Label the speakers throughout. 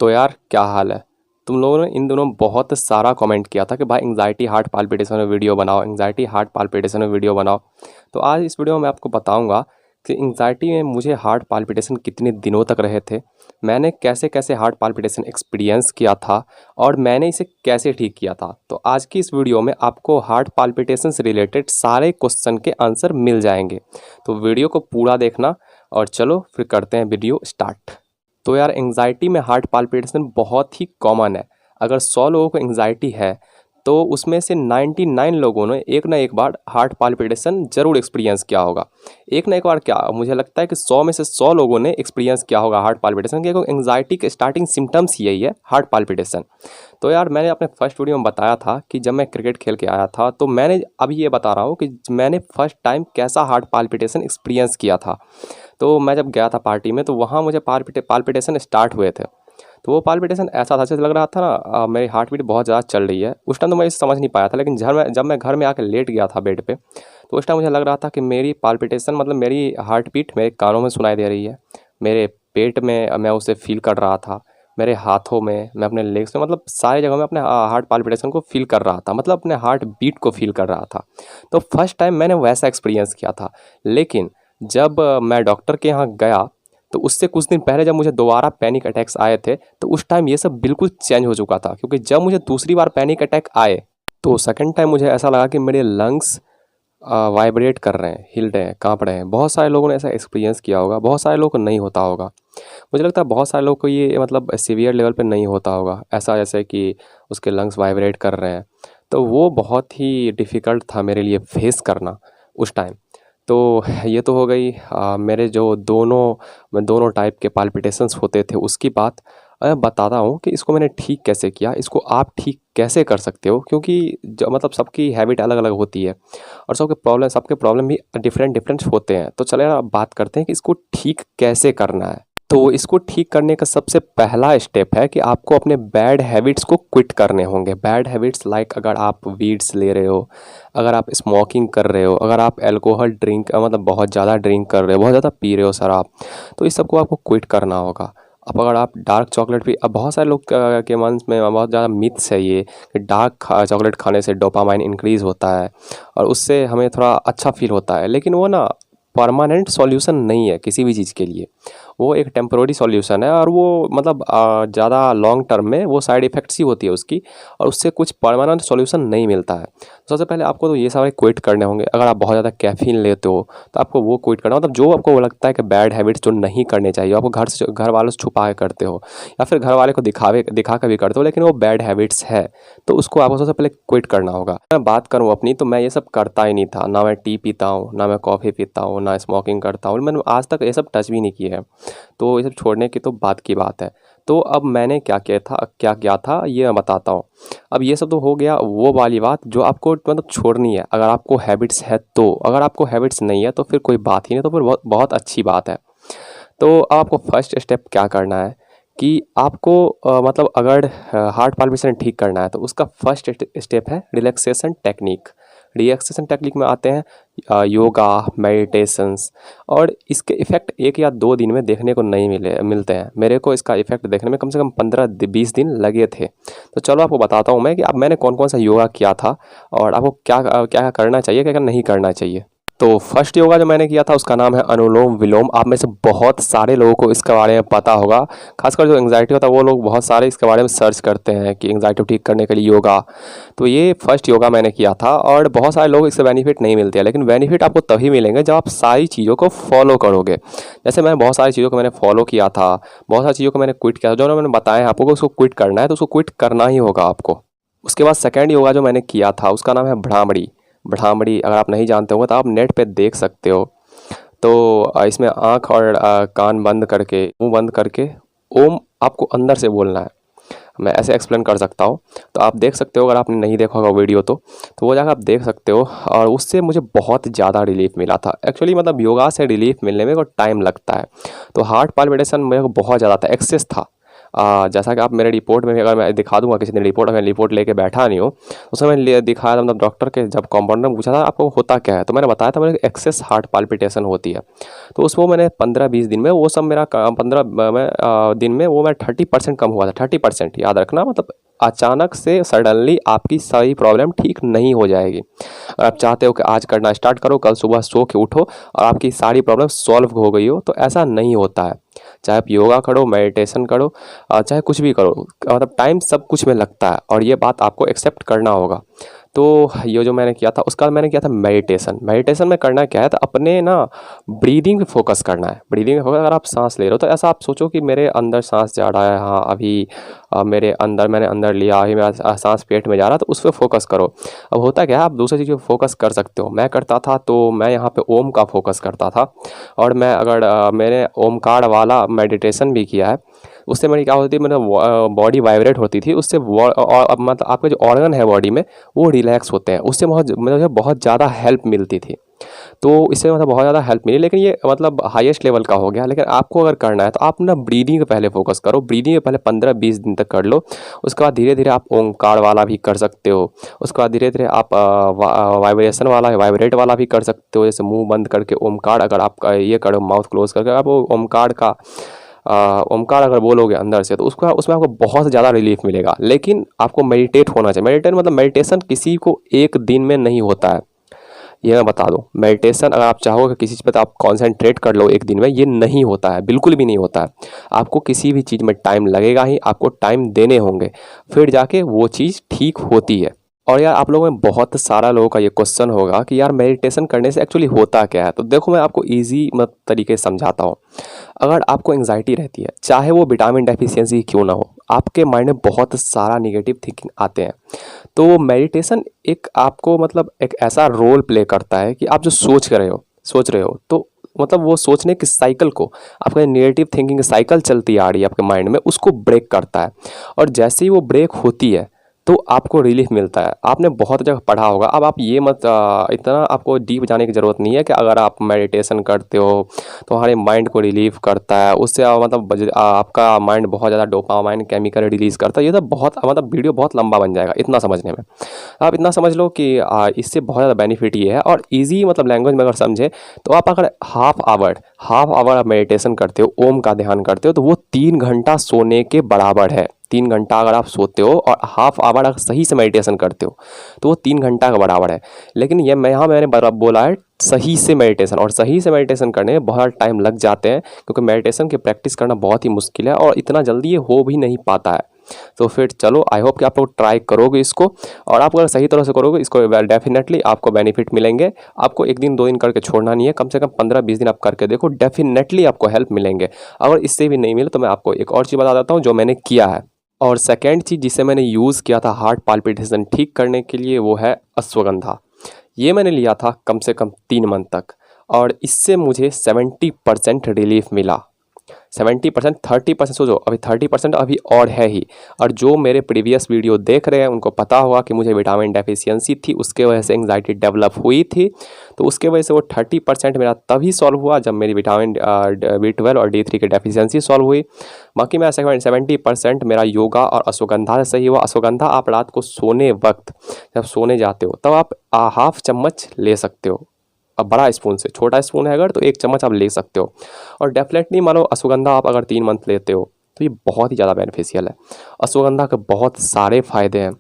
Speaker 1: तो यार क्या हाल है। तुम लोगों ने इन दिनों बहुत सारा कमेंट किया था कि भाई एंग्जाइटी हार्ट पाल्पिटेशन में वीडियो बनाओ, एंग्जाइटी हार्ट पाल्पिटेशन में वीडियो बनाओ। तो आज इस वीडियो में मैं आपको बताऊंगा कि एंग्जाइटी में मुझे हार्ट पाल्पिटेशन कितने दिनों तक रहे थे, मैंने कैसे कैसे हार्ट पाल्पिटेशन एक्सपीरियंस किया था और मैंने इसे कैसे ठीक किया था। तो आज की इस वीडियो में आपको हार्ट पाल्पिटेशन से रिलेटेड सारे क्वेश्चन के आंसर मिल जाएंगे। तो वीडियो को पूरा देखना और चलो फिर करते हैं वीडियो स्टार्ट। तो यार एंग्जाइटी में हार्ट पाल्पिटेशन बहुत ही कॉमन है। अगर 100 लोगों को एंग्जाइटी है तो उसमें से 99 लोगों ने एक ना एक बार हार्ट पाल्पिटेशन ज़रूर एक्सपीरियंस किया होगा। एक ना एक बार क्या, मुझे लगता है कि 100 में से 100 लोगों ने एक्सपीरियंस किया होगा हार्ट पाल्पिटेशन, क्योंकि एंग्जाइटी के स्टार्टिंग सिम्टम्स यही है, हार्ट पाल्पिटेशन। तो यार मैंने अपने फर्स्ट वीडियो में बताया था कि जब मैं क्रिकेट खेल के आया था, तो मैंने अभी ये बता रहा हूँ कि मैंने फर्स्ट टाइम कैसा हार्ट पाल्पिटेशन एक्सपीरियंस किया था। तो मैं जब गया था पार्टी में, तो वहाँ मुझे पाल्पिटेशन स्टार्ट हुए थे। तो वो पाल्पिटेशन ऐसा था, जैसे लग रहा था ना मेरी हार्ट बीट बहुत ज़्यादा चल रही है। उस टाइम तो मैं इसे समझ नहीं पाया था, लेकिन जब मैं घर में आके लेट गया था बेड पे, तो उस टाइम मुझे लग रहा था कि मेरी पाल्पिटेशन मतलब मेरी हार्ट बीट मेरे कानों में सुनाई दे रही है, मेरे पेट में मैं उसे फील कर रहा था, मेरे हाथों में, मैं अपने लेग्स में, मतलब सारी जगह में अपने हार्ट पाल्पिटेशन को फील कर रहा था, मतलब अपने हार्ट बीट को फील कर रहा था। तो फर्स्ट टाइम मैंने वैसा एक्सपीरियंस किया था। लेकिन जब मैं डॉक्टर के यहाँ गया, तो उससे कुछ दिन पहले जब मुझे दोबारा पैनिक अटैक्स आए थे, तो उस टाइम ये सब बिल्कुल चेंज हो चुका था। क्योंकि जब मुझे दूसरी बार पैनिक अटैक आए, तो सेकंड टाइम मुझे ऐसा लगा कि मेरे लंग्स वाइब्रेट कर रहे हैं, हिल रहे हैं, काँप रहे हैं। बहुत सारे लोगों ने ऐसा एक्सपीरियंस किया होगा, बहुत सारे लोगों को नहीं होता होगा। मुझे लगता है बहुत सारे लोगों को ये मतलब सीवियर लेवल पे नहीं होता होगा ऐसा, जैसे कि उसके लंग्स वाइब्रेट कर रहे हैं। तो वो बहुत ही डिफ़िकल्ट था मेरे लिए फेस करना उस टाइम। तो ये तो हो गई मेरे जो दोनों टाइप के पाल्पिटेशंस होते थे उसकी बात। मैं बताता हूँ कि इसको मैंने ठीक कैसे किया, इसको आप ठीक कैसे कर सकते हो, क्योंकि जो मतलब सबकी हैबिट अलग अलग होती है और सबके प्रॉब्लम भी डिफरेंट डिफरेंट होते हैं। तो चले अब बात करते हैं कि इसको ठीक कैसे करना है। तो इसको ठीक करने का सबसे पहला स्टेप है कि आपको अपने बैड हैबिट्स को क्विट करने होंगे। बैड हैबिट्स लाइक अगर आप वीड्स ले रहे हो, अगर आप स्मोकिंग कर रहे हो, अगर आप अल्कोहल ड्रिंक मतलब बहुत ज़्यादा ड्रिंक कर रहे हो, बहुत ज़्यादा पी रहे हो शराब, तो इस सबको आपको क्विट करना होगा। अब अगर आप डार्क चॉकलेट भी, अब बहुत सारे लोग के मन में बहुत ज़्यादा मिथ्स है ये कि डार्क चॉकलेट खाने से डोपामाइन इंक्रीज़ होता है और उससे हमें थोड़ा अच्छा फील होता है। लेकिन वो ना परमानेंट सॉल्यूशन नहीं है किसी भी चीज़ के लिए, वो एक टेम्पररी सॉल्यूशन है और वो मतलब ज़्यादा लॉन्ग टर्म में वो साइड इफ़ेक्ट्स ही होती है उसकी, और उससे कुछ परमानेंट सॉल्यूशन नहीं मिलता है। तो सबसे पहले आपको तो ये सारे क्विट करने होंगे। अगर आप बहुत ज़्यादा कैफ़ीन लेते हो तो आपको वो क्विट करना, मतलब जो आपको लगता है कि बैड हैबिट्स जो नहीं करने चाहिए, आपको घर वालों से छुपा के करते हो या फिर घर वाले को दिखा कर भी करते हो, लेकिन वो बैड हैबिट्स है, तो उसको आपको सबसे पहले क्विट करना होगा। मैं बात करूँ अपनी, तो मैं ये सब करता ही नहीं था। ना मैं टी पीता हूँ, ना मैं कॉफ़ी पीता हूँ, ना स्मोकिंग करता हूँ, मैंने आज तक ये सब टच भी नहीं किया है। तो ये सब छोड़ने की तो बात की बात है। तो अब मैंने क्या किया था ये मैं बताता हूँ। अब ये सब तो हो गया वो वाली बात जो आपको मतलब छोड़नी है, अगर आपको हैबिट्स है तो। अगर आपको हैबिट्स नहीं है तो फिर कोई बात ही नहीं, तो फिर बहुत बहुत अच्छी बात है। तो अब आपको फर्स्ट स्टेप क्या करना है कि आपको मतलब अगर हार्ट पाल्पिटेशन ठीक करना है, तो उसका फर्स्ट स्टेप है रिलैक्सेशन टेक्निक। रिलैक्सेशन टेक्निक में आते हैं योगा, मेडिटेशंस, और इसके इफ़ेक्ट 1 या 2 दिन में देखने को नहीं मिलते हैं। मेरे को इसका इफ़ेक्ट देखने में कम से कम 15-20 दिन लगे थे। तो चलो आपको बताता हूँ मैं कि अब मैंने कौन कौन सा योगा किया था और आपको क्या क्या करना चाहिए, क्या क्या नहीं करना चाहिए। तो फर्स्ट योगा जो मैंने किया था उसका नाम है अनुलोम विलोम। आप में से बहुत सारे लोगों को इसके बारे में पता होगा, खासकर जो एंग्जाइटी होता है वो लोग बहुत सारे इसके बारे में सर्च करते हैं कि एंग्जाइटी ठीक करने के लिए योगा। तो ये फर्स्ट योगा मैंने किया था और बहुत सारे लोग इससे बेनिफिट नहीं मिलते हैं, लेकिन बेनिफिट आपको तभी मिलेंगे जब आप सारी चीज़ों को फॉलो करोगे। जैसे मैंने बहुत सारी चीज़ों को मैंने फॉलो किया था, बहुत सारी चीज़ों को मैंने क्विट किया था। जो मैंने बताया आपको कि उसको क्विट करना है तो उसको क्विट करना ही होगा आपको। उसके बाद सेकेंड योगा जो मैंने किया था उसका नाम है भ्रामरी। भ्रामरी अगर आप नहीं जानते हो तो आप नेट पे देख सकते हो। तो इसमें आँख और कान बंद करके, मुंह बंद करके ओम आपको अंदर से बोलना है। मैं ऐसे एक्सप्लेन कर सकता हूँ, तो आप देख सकते हो। अगर आपने नहीं देखा होगा वीडियो तो वो जगह आप देख सकते हो। और उससे मुझे बहुत ज़्यादा रिलीफ मिला था। एक्चुअली मतलब योगा से रिलीफ मिलने में को टाइम लगता है। तो हार्ट पाल्पिटेशन मेरे को बहुत ज़्यादा था, एक्सेस था। जैसा कि आप मेरे रिपोर्ट में भी अगर मैं दिखा दूंगा किसी दिन रिपोर्ट, अगर रिपोर्ट लेके बैठा नहीं हो उस समय दिखाया था, मतलब डॉक्टर के जब कंपाउंडर ने पूछा था आपको होता क्या है, तो मैंने बताया था मेरे एक्सेस हार्ट पाल्पिटेशन होती है। तो उसको मैंने 15-20 दिन में वो सब मेरा 15 दिन में वो मैं 30% कम हुआ था। 30% याद रखना, मतलब अचानक से सडनली आपकी सारी प्रॉब्लम ठीक नहीं हो जाएगी। अगर आप चाहते हो कि आज करना स्टार्ट करो, कल सुबह सो के उठो और आपकी सारी प्रॉब्लम सॉल्व हो गई हो, तो ऐसा नहीं होता है। चाहे आप योगा करो, मेडिटेशन करो, चाहे कुछ भी करो, मतलब टाइम सब कुछ में लगता है और ये बात आपको एक्सेप्ट करना होगा। तो ये जो मैंने किया था, उसका मैंने किया था मेडिटेशन। मेडिटेशन में करना क्या है, तो अपने ना ब्रीदिंग पे फोकस करना है। ब्रीदिंग पे फोकस, अगर आप सांस ले रहे हो तो ऐसा आप सोचो कि मेरे अंदर सांस जा रहा है, हाँ अभी मेरे अंदर मैंने अंदर लिया, अभी मेरा सांस पेट में जा रहा है, तो उस पर फोकस करो। अब होता क्या है, आप दूसरी चीज़ पे फोकस कर सकते हो। मैं करता था तो मैं यहाँ पे ओम का फोकस करता था, और मैं अगर मैंने ओमकार वाला मेडिटेशन भी किया है, उससे मेरी क्या होती है, मतलब बॉडी वाइब्रेट होती थी, उससे मतलब आपके जो ऑर्गन है बॉडी में वो रिलैक्स होते हैं, उससे मुझे बहुत ज़्यादा हेल्प मिलती थी। तो इससे मतलब बहुत ज़्यादा हेल्प मिली, लेकिन ये मतलब हाईएस्ट लेवल का हो गया। लेकिन आपको अगर करना है तो आप ना ब्रीदिंग पे पहले फोकस करो। ब्रीदिंग पे पहले 15-20 दिन तक कर लो, उसके बाद धीरे धीरे आप ओंकार वाला भी कर सकते हो। उसके बाद धीरे धीरे आप वाइब्रेशन वाला, वाइब्रेट वाला भी कर सकते हो, जैसे मुंह बंद करके ओमकार, अगर आप ये करो माउथ क्लोज करके आप ओमकार का ओमकार अगर बोलोगे अंदर से, तो उसका उसमें आपको बहुत ज़्यादा रिलीफ मिलेगा। लेकिन आपको मेडिटेट होना चाहिए। मेडिटेट मतलब मेडिटेशन किसी को एक दिन में नहीं होता है, ये मैं बता दूं। मेडिटेशन अगर आप चाहोगे किसी चीज़ पर तो आप कॉन्सेंट्रेट कर लो एक दिन में, ये नहीं होता है, बिल्कुल भी नहीं होता है। आपको किसी भी चीज़ में टाइम लगेगा ही, आपको टाइम देने होंगे, फिर जाके वो चीज़ ठीक होती है। और यार आप लोगों में बहुत सारा लोगों का ये क्वेश्चन होगा कि यार मेडिटेशन करने से एक्चुअली होता क्या है। तो देखो मैं आपको ईजी मत तरीके से समझाता हूँ। अगर आपको एंग्जाइटी रहती है, चाहे वो विटामिन डेफिशिएंसी क्यों ना हो, आपके माइंड में बहुत सारा नेगेटिव थिंकिंग आते हैं, तो मेडिटेशन एक आपको मतलब एक ऐसा रोल प्ले करता है कि आप जो सोच रहे हो तो मतलब वो सोचने की साइकिल को, आपका नेगेटिव थिंकिंग साइकिल चलती आ रही है आपके माइंड में, उसको ब्रेक करता है। और जैसे ही वो ब्रेक होती है तो आपको रिलीफ मिलता है। आपने बहुत जगह पढ़ा होगा, अब आप ये मत इतना आपको डीप जाने की ज़रूरत नहीं है कि अगर आप मेडिटेशन करते हो तो हमारे माइंड को रिलीफ करता है, उससे मतलब आपका माइंड बहुत ज़्यादा डोपामाइन केमिकल रिलीज़ करता है। ये तो बहुत मतलब वीडियो बहुत लंबा बन जाएगा इतना समझने में। आप इतना समझ लो कि इससे बहुत ज़्यादा बेनिफिट ये है। और ईजी मतलब लैंग्वेज में अगर समझे तो आप अगर हाफ आवर आप मेडिटेशन करते हो, ओम का ध्यान करते हो, तो वो 3 घंटा सोने के बराबर है। 3 घंटा अगर आप सोते हो और हाफ आवर अगर सही से मेडिटेशन करते हो तो वो 3 घंटा के बराबर है। लेकिन ये मैंने बोला है सही से मेडिटेशन, और सही से मेडिटेशन करने में बहुत टाइम लग जाते हैं, क्योंकि मेडिटेशन की प्रैक्टिस करना बहुत ही मुश्किल है और इतना जल्दी ये हो भी नहीं पाता है। तो फिर चलो, आई होप कि आप लोग ट्राई करोगे इसको, और आप अगर सही तरह से करोगे इसको डेफिनेटली आपको बेनिफिट मिलेंगे। आपको एक दिन 2 दिन करके छोड़ना नहीं है, कम से कम 15-20 दिन आप करके देखो, डेफिनेटली आपको हेल्प मिलेंगे। अगर इससे भी नहीं मिले तो मैं आपको एक और चीज़ बता देता हूँ जो मैंने किया है। और सेकेंड चीज़ जिसे मैंने यूज़ किया था हार्ट पाल्पिटेशन ठीक करने के लिए, वो है अश्वगंधा। ये मैंने लिया था कम से कम 3 मंथ तक, और इससे मुझे 70% रिलीफ मिला। 70%, 30% सोचो, अभी 30% अभी और है ही। और जो मेरे प्रीवियस वीडियो देख रहे हैं उनको पता होगा कि मुझे विटामिन डेफिशिएंसी थी, उसके वजह से एंग्जाइटी डेवलप हुई थी। तो उसके वजह से वो 30% मेरा तभी सॉल्व हुआ जब मेरी विटामिन B12 और D3 की डेफिशिएंसी सॉल्व हुई। बाकी मेरा 70% मेरा योगा और अश्वगंधा से सही हुआ। अश्वगंधा आप रात को सोने वक्त जब सोने जाते हो तब आप हाफ चम्मच ले सकते हो। अब बड़ा स्पून से, छोटा स्पून है अगर तो 1 चम्मच आप ले सकते हो। और डेफिनेटली मानो अश्वगंधा आप अगर 3 मंथ लेते हो तो ये बहुत ही ज़्यादा बेनिफिशियल है। अश्वगंधा के बहुत सारे फ़ायदे हैं,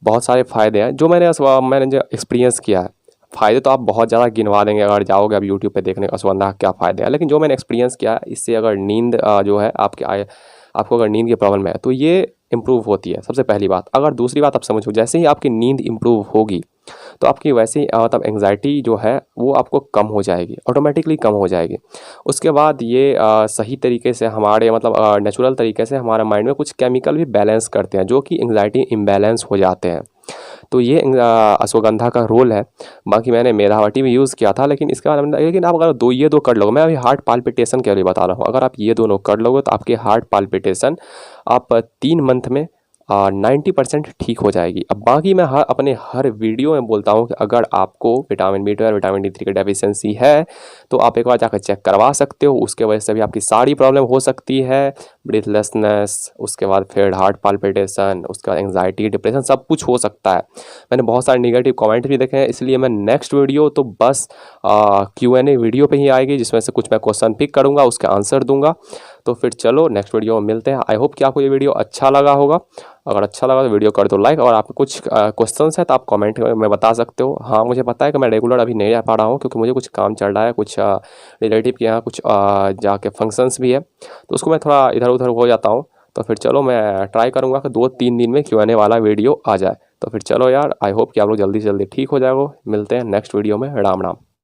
Speaker 1: बहुत सारे फ़ायदे हैं जो मैंने जो एक्सपीरियंस किया है। फ़ायदे तो आप बहुत ज़्यादा गिनवा देंगे अगर जाओगे अब यूट्यूब पे देखने अश्वगंधा क्या फ़ायदे हैं, लेकिन जो मैंने एक्सपीरियंस किया है इससे अगर नींद जो है आपको अगर नींद की प्रॉब्लम है तो ये इम्प्रूव होती है, सबसे पहली बात। अगर दूसरी बात आप समझो, जैसे ही आपकी नींद इम्प्रूव होगी तो आपकी वैसे ही मतलब एंग्जाइटी जो है वो आपको कम हो जाएगी, ऑटोमेटिकली कम हो जाएगी। उसके बाद ये सही तरीके से हमारे मतलब नेचुरल तरीके से हमारे माइंड में कुछ केमिकल भी बैलेंस करते हैं जो कि एंग्जाइटी इम्बैलेंस हो जाते हैं। तो ये अश्वगंधा का रोल है। बाकी मैंने मेधावटी भी यूज़ किया था, लेकिन इसके बाद लेकिन आप अगर ये दो कर लोगे, मैं अभी हार्ट पाल्पिटेशन के लिए बता रहा हूँ, अगर आप ये दोनों कर लोगे तो आपके हार्ट पाल्पिटेशन आप 3 मंथ में 90% ठीक हो जाएगी। अब बाकी मैं अपने हर वीडियो में बोलता हूँ कि अगर आपको विटामिन B12 विटामिन D3 की डेफिशिएंसी है तो आप एक बार जाकर चेक करवा सकते हो, उसके वजह से भी आपकी सारी प्रॉब्लम हो सकती है। ब्रीथलेसनेस, उसके बाद फिर हार्ट पाल्पिटेशन, उसके बाद एंग्जाइटी, डिप्रेशन, सब कुछ हो सकता है। मैंने बहुत सारे नेगेटिव कमेंट भी देखे हैं, इसलिए मैं नेक्स्ट वीडियो तो बस Q&A वीडियो पे ही आएगी, जिसमें से कुछ मैं क्वेश्चन पिक करूँगा, उसके आंसर दूंगा। तो फिर चलो नेक्स्ट वीडियो में मिलते हैं। आई होप कि आपको ये वीडियो अच्छा लगा होगा। अगर अच्छा लगा तो वीडियो कर दो लाइक, और आपको कुछ क्वेश्चंस है तो आप कमेंट में बता सकते हो। हाँ, मुझे पता है कि मैं रेगुलर अभी नहीं रह पा रहा हूँ, क्योंकि मुझे कुछ काम चल रहा है, कुछ रिलेटिव के यहाँ कुछ जाके फंक्शंस भी है, तो उसको मैं थोड़ा इधर उधर हो जाता हूँ। तो फिर चलो मैं ट्राई करूँगा कि 2-3 दिन में Q&A वाला वीडियो आ जाए। तो फिर चलो यार, आई होप कि आप लोग जल्दी से जल्दी ठीक हो जाओगे। मिलते हैं नेक्स्ट वीडियो में। राम राम।